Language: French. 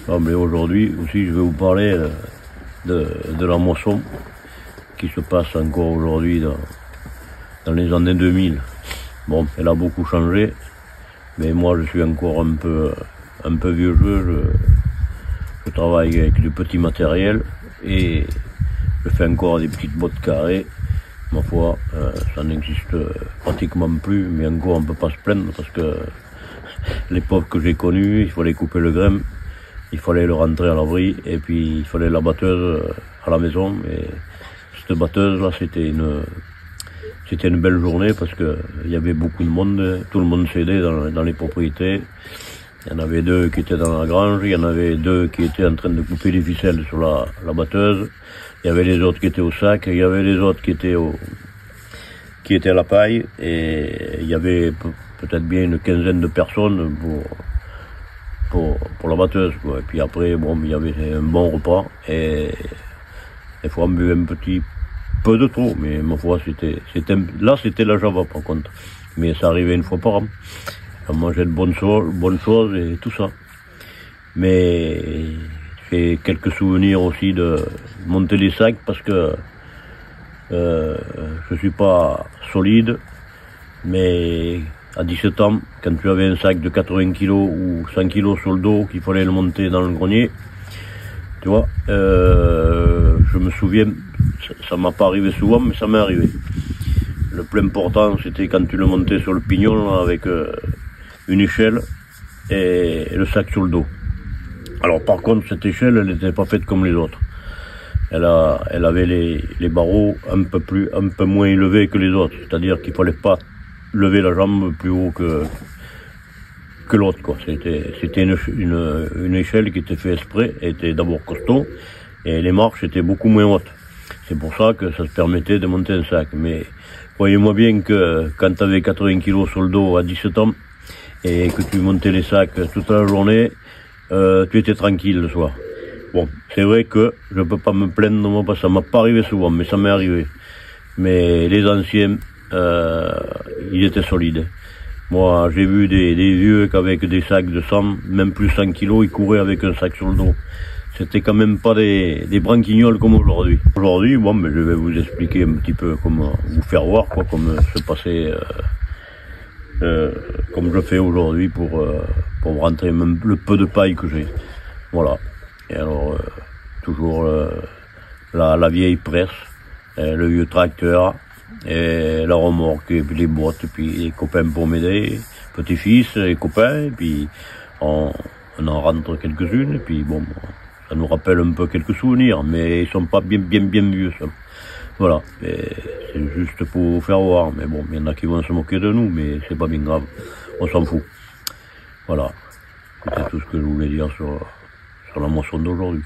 Ah, mais aujourd'hui aussi, je vais vous parler de la moisson qui se passe encore aujourd'hui dans les années 2000. Bon, elle a beaucoup changé, mais moi je suis encore un peu vieux jeu. Je travaille avec du petit matériel et je fais encore des petites bottes carrées. Ma foi, ça n'existe pratiquement plus, mais encore on ne peut pas se plaindre parce que l'époque que j'ai connue, il fallait couper le grain, il fallait le rentrer à l'abri et puis il fallait la batteuse à la maison. Et cette batteuse là, c'était une belle journée parce que il y avait beaucoup de monde, tout le monde s'aidait dans les propriétés. Il y en avait deux qui étaient dans la grange, il y en avait deux qui étaient en train de couper les ficelles sur la batteuse. Il y avait les autres qui étaient au sac, il y avait les autres qui étaient à la paille, et il y avait peut-être bien une quinzaine de personnes pour la batteuse, quoi. Et puis après, bon, il y avait un bon repas, et des fois on buvait un petit peu de trop, mais ma foi, c'était la Java par contre. Mais ça arrivait une fois par an. On mangeait de bonnes choses et tout ça. Mais j'ai quelques souvenirs aussi de monter les sacs parce que je suis pas solide, mais à 17 ans, quand tu avais un sac de 80 kg ou 100 kg sur le dos, qu'il fallait le monter dans le grenier, tu vois, je me souviens, ça m'a pas arrivé souvent, mais ça m'est arrivé. Le plus important, c'était quand tu le montais sur le pignon là, avec une échelle et le sac sur le dos. Alors par contre, cette échelle, elle n'était pas faite comme les autres. Elle avait les barreaux un peu moins élevés que les autres. C'est-à-dire qu'il fallait pas lever la jambe plus haut que l'autre, quoi. C'était une échelle qui était faite exprès, elle était d'abord costaud, et les marches étaient beaucoup moins hautes. C'est pour ça que ça se permettait de monter un sac. Mais croyez-moi bien que quand tu avais 80 kg sur le dos à 17 ans, et que tu montais les sacs toute la journée, tu étais tranquille le soir. Bon, c'est vrai que je peux pas me plaindre, moi, parce que ça m'a pas arrivé souvent, mais ça m'est arrivé. Mais les anciens, ils étaient solides. Moi, j'ai vu des vieux qu'avec des sacs de 100, même plus 100 kilos, ils couraient avec un sac sur le dos. C'était quand même pas des branquignoles comme aujourd'hui. Aujourd'hui, bon, mais je vais vous expliquer un petit peu comment vous faire voir, quoi, comment se passer, comme je fais aujourd'hui pour rentrer même le peu de paille que j'ai. Voilà. Et alors, toujours la vieille presse, le vieux tracteur, et la remorque, et puis les boîtes, et puis les copains pour m'aider, petits-fils, et copains, et puis on en rentre quelques-unes, et puis bon, ça nous rappelle un peu quelques souvenirs, mais ils sont pas bien vieux, ça. Voilà, c'est juste pour vous faire voir, mais bon, il y en a qui vont se moquer de nous, mais c'est pas bien grave, on s'en fout. Voilà, c'est tout ce que je voulais dire sur la moisson d'aujourd'hui.